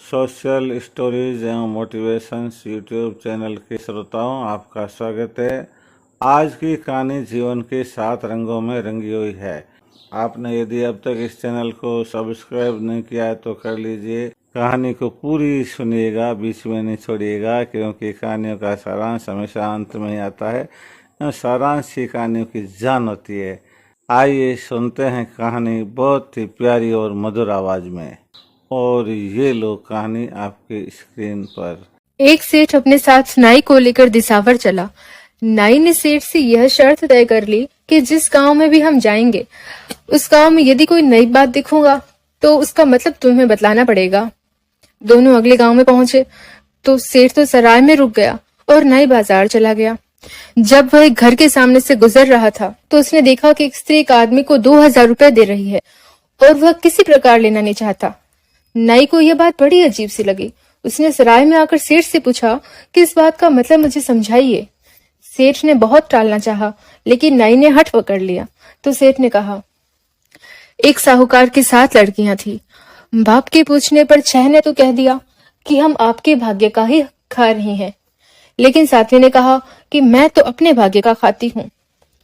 Social stories एवं motivations YouTube channel के श्रोताओं, आपका स्वागत है। आज की कहानी जीवन के 7 रंगों में रंगी हुई है। आपने यदि अब तक इस चैनल को सब्सक्राइब नहीं किया है तो कर लीजिए। कहानी को पूरी सुनिएगा, बीच में नहीं छोड़िएगा, क्योंकि कहानियों का सारांश हमेशा अंत में ही आता है। सारांश ही कहानियों की जान होती है। आइए सुनते हैं कहानी बहुत ही प्यारी और मधुर आवाज में। और ये लो कहानी आपके स्क्रीन पर। एक सेठ अपने साथ नाई को लेकर दिसावर चला। नाई ने सेठ से यह शर्त तय कर ली कि जिस गांव में भी हम जाएंगे, उस गांव में यदि कोई नई बात दिखूंगा तो उसका मतलब तुम्हें बतलाना पड़ेगा। दोनों अगले गांव में पहुंचे तो सेठ तो सराय में रुक गया और नाई बाजार चला गया। जब वह एक घर के सामने से गुजर रहा था तो उसने देखा कि एक स्त्री एक आदमी को 2000 रुपए दे रही है और वह किसी प्रकार लेना नहीं चाहता। नाई को यह बात बड़ी अजीब सी लगी। उसने सराय में आकर सेठ से पूछा कि इस बात का मतलब मुझे समझाइए। सेठ ने बहुत टालना चाहा, लेकिन नाई ने हठ पकड़ लिया। तो सेठ ने कहा, एक साहूकार की 7 लड़कियां थी। बाप के पूछने पर 6 ने तो कह दिया कि हम आपके भाग्य का ही खा रही हैं, लेकिन 7वीं ने कहा कि मैं तो अपने भाग्य का खाती हूँ।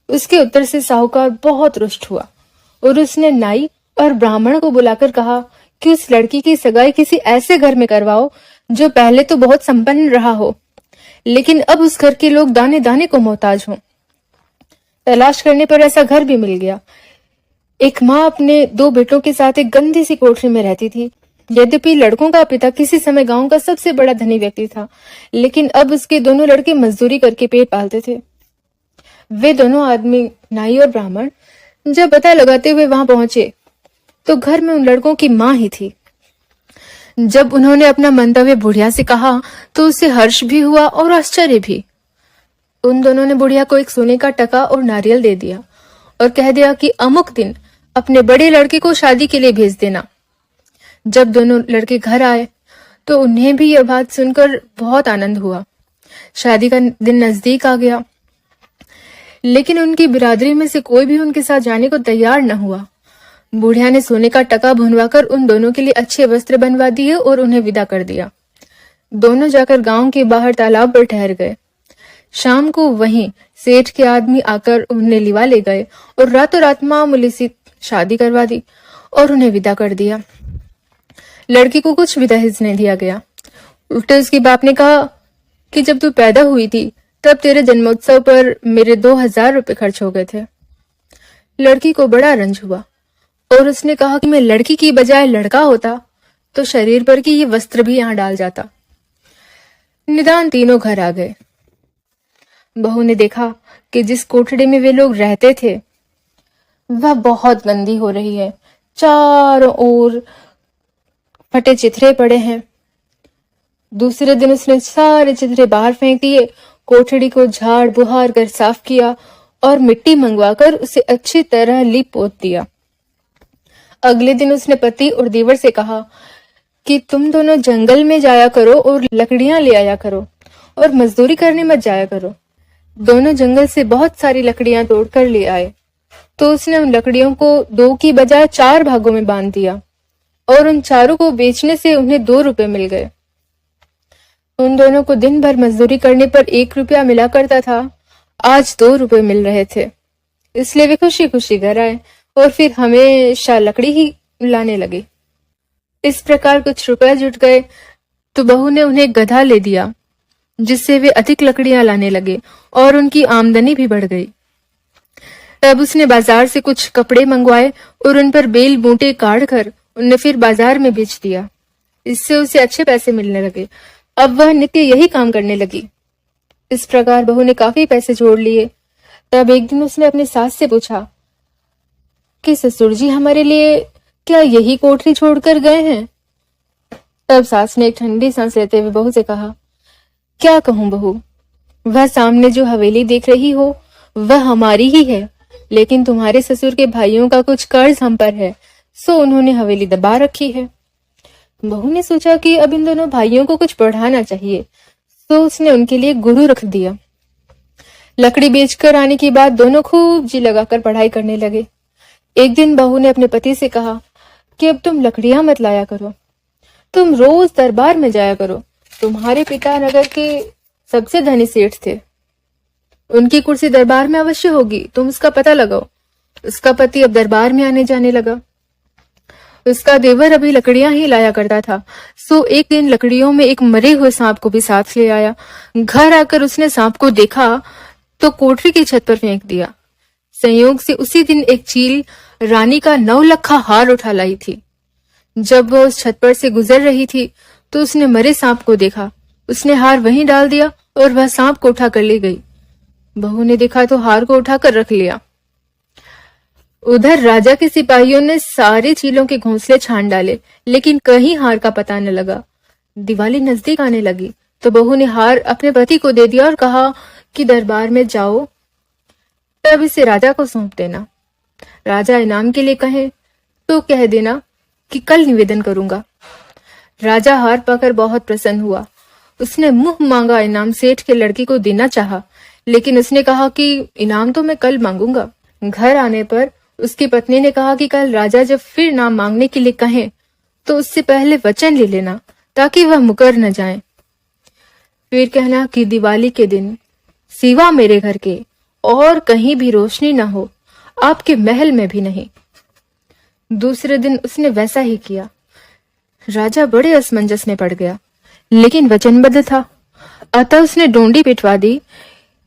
उसके उत्तर से साहूकार बहुत रुष्ट हुआ और उसने नाई और ब्राह्मण को बुलाकर कहा कि उस लड़की की सगाई किसी ऐसे घर में करवाओ जो पहले तो बहुत संपन्न रहा हो, लेकिन अब उस घर के लोग दाने दाने को मोहताज हों। तलाश करने पर ऐसा घर भी मिल गया। एक माँ अपने 2 बेटों के साथ एक गंदी सी कोठरी में रहती थी। यद्यपि लड़कों का पिता किसी समय गांव का सबसे बड़ा धनी व्यक्ति था, लेकिन अब उसके दोनों लड़के मजदूरी करके पेट पालते थे। वे दोनों आदमी, नाई और ब्राह्मण, जब पता लगाते हुए वहां पहुंचे तो घर में उन लड़कों की माँ ही थी। जब उन्होंने अपना मंतव्य बुढ़िया से कहा तो उसे हर्ष भी हुआ और आश्चर्य भी। उन दोनों ने बुढ़िया को एक सोने का टका और नारियल दे दिया और कह दिया कि अमुक दिन अपने बड़े लड़के को शादी के लिए भेज देना। जब दोनों लड़के घर आए तो उन्हें भी यह बात सुनकर बहुत आनंद हुआ। शादी का दिन नजदीक आ गया, लेकिन उनकी बिरादरी में से कोई भी उनके साथ जाने को तैयार न हुआ। बुढ़िया ने सोने का टका भुनवाकर उन दोनों के लिए अच्छे वस्त्र बनवा दिए और उन्हें विदा कर दिया। दोनों जाकर गांव के बाहर तालाब पर ठहर गए। शाम को वहीं सेठ के आदमी आकर उन्हें लिवा ले गए और रातों रात मामूली सी शादी करवा दी और उन्हें विदा कर दिया। लड़की को कुछ भी दहेज नहीं दिया गया। उल्टे उसके बाप ने कहा कि जब तू पैदा हुई थी तब तेरे जन्मोत्सव पर मेरे 2000 रुपए खर्च हो गए थे। लड़की को बड़ा रंज हुआ और उसने कहा कि मैं लड़की की बजाय लड़का होता तो शरीर पर की ये वस्त्र भी यहां डाल जाता। निदान तीनों घर आ गए। बहू ने देखा कि जिस कोठड़ी में वे लोग रहते थे वह बहुत गंदी हो रही है। चारों ओर फटे चिथरे पड़े हैं। दूसरे दिन उसने सारे चिथरे बाहर फेंक दिए, कोठड़ी को झाड़ बुहार कर साफ किया और मिट्टी मंगवाकर उसे अच्छी तरह लीप पोत दिया। अगले दिन उसने पति और देवर से कहा कि तुम दोनों जंगल में जाया करो और लकड़ियां ले आया करो और मजदूरी करने मत जाया करो। दोनों जंगल से बहुत सारी लकड़ियां तोड़कर ले आए तो उसने उन लकड़ियों को 2 की बजाय 4 भागों में बांध दिया और उन चारों को बेचने से उन्हें 2 रुपए मिल गए। उन दोनों को दिन भर मजदूरी करने पर 1 रुपया मिला करता था, आज 2 रुपए मिल रहे थे। इसलिए वे खुशी खुशी घर आए और फिर हमेशा लकड़ी ही लाने लगे। इस प्रकार कुछ रुपए जुट गए तो बहू ने उन्हें गधा ले दिया, जिससे वे अधिक लकड़ियां लाने लगे और उनकी आमदनी भी बढ़ गई। तब उसने बाजार से कुछ कपड़े मंगवाए और उन पर बेल बूटे काट कर उन्हें फिर बाजार में बेच दिया। इससे उसे अच्छे पैसे मिलने लगे। अब वह नित्य यही काम करने लगी। इस प्रकार बहू ने काफी पैसे जोड़ लिए। तब एक दिन उसने अपनी सास से पूछा कि ससुर जी हमारे लिए क्या यही कोठरी छोड़कर गए हैं? तब सास ने एक ठंडी सांस लेते हुए बहू से कहा, क्या कहूं बहू, वह सामने जो हवेली देख रही हो वह हमारी ही है, लेकिन तुम्हारे ससुर के भाइयों का कुछ कर्ज हम पर है, सो उन्होंने हवेली दबा रखी है। बहू ने सोचा कि अब इन दोनों भाइयों को कुछ पढ़ाना चाहिए, तो उसने उनके लिए गुरु रख दिया। लकड़ी बेचकर आने के बाद दोनों खूब जी लगाकर पढ़ाई करने लगे। एक दिन बहू ने अपने पति से कहा कि अब तुम लकड़ियां मत लाया करो, तुम रोज दरबार में जाया करो। तुम्हारे पिता नगर के सबसे धनी सेठ थे, उनकी कुर्सी दरबार में अवश्य होगी, तुम उसका पता लगाओ। उसका पति अब दरबार में आने जाने लगा। उसका देवर अभी लकड़ियां ही लाया करता था, सो एक दिन लकड़ियों में एक मरे हुए सांप को भी साथ ले आया। घर आकर उसने सांप को देखा तो कोठरी की छत पर फेंक दिया। संयोग से उसी दिन एक चील रानी का 9 लखा हार उठा लाई थी। जब वह उस छत पर से गुजर रही थी तो उसने मरे सांप को देखा। उसने हार वहीं डाल दिया और वह सांप को उठा कर ले गई। बहू ने देखा तो हार को उठाकर रख लिया। उधर राजा के सिपाहियों ने सारे चीलों के घोंसले छान डाले, लेकिन कहीं हार का पता न लगा। दिवाली नजदीक आने लगी तो बहू ने हार अपने पति को दे दिया और कहा कि दरबार में जाओ, तब इसे राजा को सौंप देना। राजा इनाम के लिए कहे तो कह देना कि कल निवेदन करूंगा। राजा हार पाकर बहुत प्रसन्न हुआ। उसने मुंह मांगा इनाम सेठ के लड़की को देना चाहा, लेकिन उसने कहा कि इनाम तो मैं कल मांगूंगा। घर आने पर उसकी पत्नी ने कहा कि कल राजा जब फिर इनाम मांगने के लिए कहें तो उससे पहले वचन ले लेना ताकि वह मुकर न जाए। फिर कहना कि दिवाली के दिन सिवा मेरे घर के और कहीं भी रोशनी न हो, आपके महल में भी नहीं। दूसरे दिन उसने वैसा ही किया। राजा बड़े असमंजस में पड़ गया, लेकिन वचनबद्ध था, अतः उसने डोंडी पिटवा दी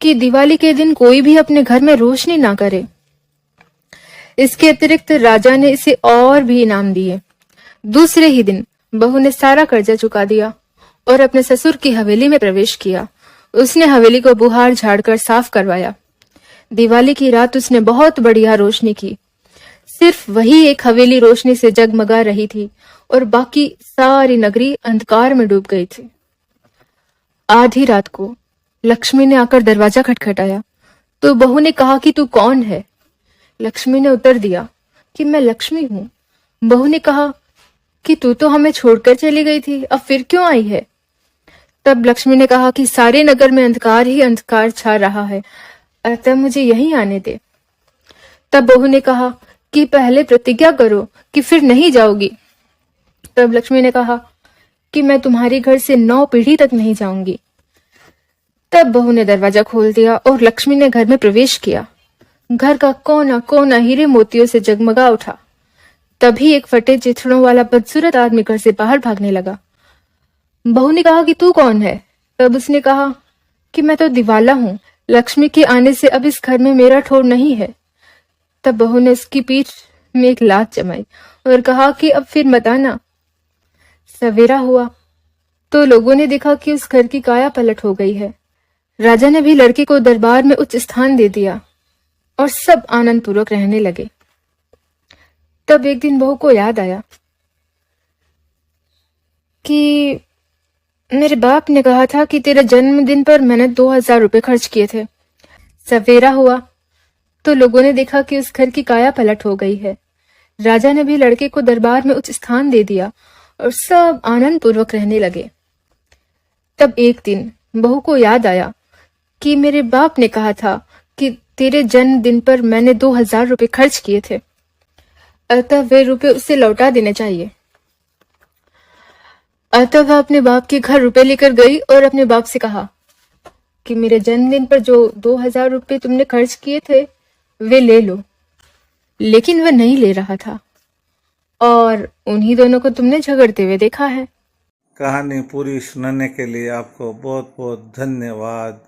कि दिवाली के दिन कोई भी अपने घर में रोशनी ना करे। इसके अतिरिक्त राजा ने इसे और भी इनाम दिए। दूसरे ही दिन बहू ने सारा कर्जा चुका दिया और अपने ससुर की हवेली में प्रवेश किया। उसने हवेली को बुहार झाड़कर साफ करवाया। दिवाली की रात उसने बहुत बढ़िया रोशनी की। सिर्फ वही एक हवेली रोशनी से जगमगा रही थी और बाकी सारी नगरी अंधकार में डूब गई थी। आधी रात को लक्ष्मी ने आकर दरवाजा खटखटाया तो बहू ने कहा कि तू कौन है? लक्ष्मी ने उत्तर दिया कि मैं लक्ष्मी हूँ। बहू ने कहा कि तू तो हमें छोड़कर चली गई थी, अब फिर क्यों आई है? तब लक्ष्मी ने कहा कि सारे नगर में अंधकार ही अंधकार छा रहा है, अतः मुझे यहीं आने दे। तब बहू ने कहा कि पहले प्रतिज्ञा करो कि फिर नहीं जाओगी। तब लक्ष्मी ने कहा कि मैं तुम्हारे घर से 9 पीढ़ी तक नहीं जाऊंगी। तब बहू ने दरवाजा खोल दिया और लक्ष्मी ने घर में प्रवेश किया। घर का कोना कोना हीरे मोतियों से जगमगा उठा। तभी एक फटे चिथड़ों वाला बदसूरत आदमी घर से बाहर भागने लगा। बहू ने कहा कि तू कौन है? तब उसने कहा कि मैं तो दिवाला हूँ, लक्ष्मी के आने से अब इस घर में मेरा ठोर नहीं है। तब बहू ने उसकी पीठ में एक लात जमाई और कहा कि अब फिर मत आना। सवेरा हुआ तो लोगों ने देखा कि उस घर की काया पलट हो गई है। राजा ने भी लड़के को दरबार में उच्च स्थान दे दिया और सब आनंद पूर्वक रहने लगे। तब एक दिन बहू को याद आया कि मेरे बाप ने कहा था कि तेरे जन्मदिन पर मैंने 2000 रुपए खर्च किए थे। सवेरा हुआ तो लोगों ने देखा कि उस घर की काया पलट हो गई है। राजा ने भी लड़के को दरबार में उच्च स्थान दे दिया और सब आनंद पूर्वक रहने लगे। तब एक दिन बहू को याद आया कि मेरे बाप ने कहा था कि तेरे जन्मदिन पर मैंने 2000 रुपए खर्च किए थे, अतः वे रुपए उसे लौटा देने चाहिए। अतः वह अपने बाप के घर रुपए लेकर गई और अपने बाप से कहा कि मेरे जन्मदिन पर जो 2000 रुपए तुमने खर्च किए थे वे ले लो। लेकिन वह नहीं ले रहा था और उन्हीं दोनों को तुमने झगड़ते हुए देखा है। कहानी पूरी सुनने के लिए आपको बहुत बहुत धन्यवाद।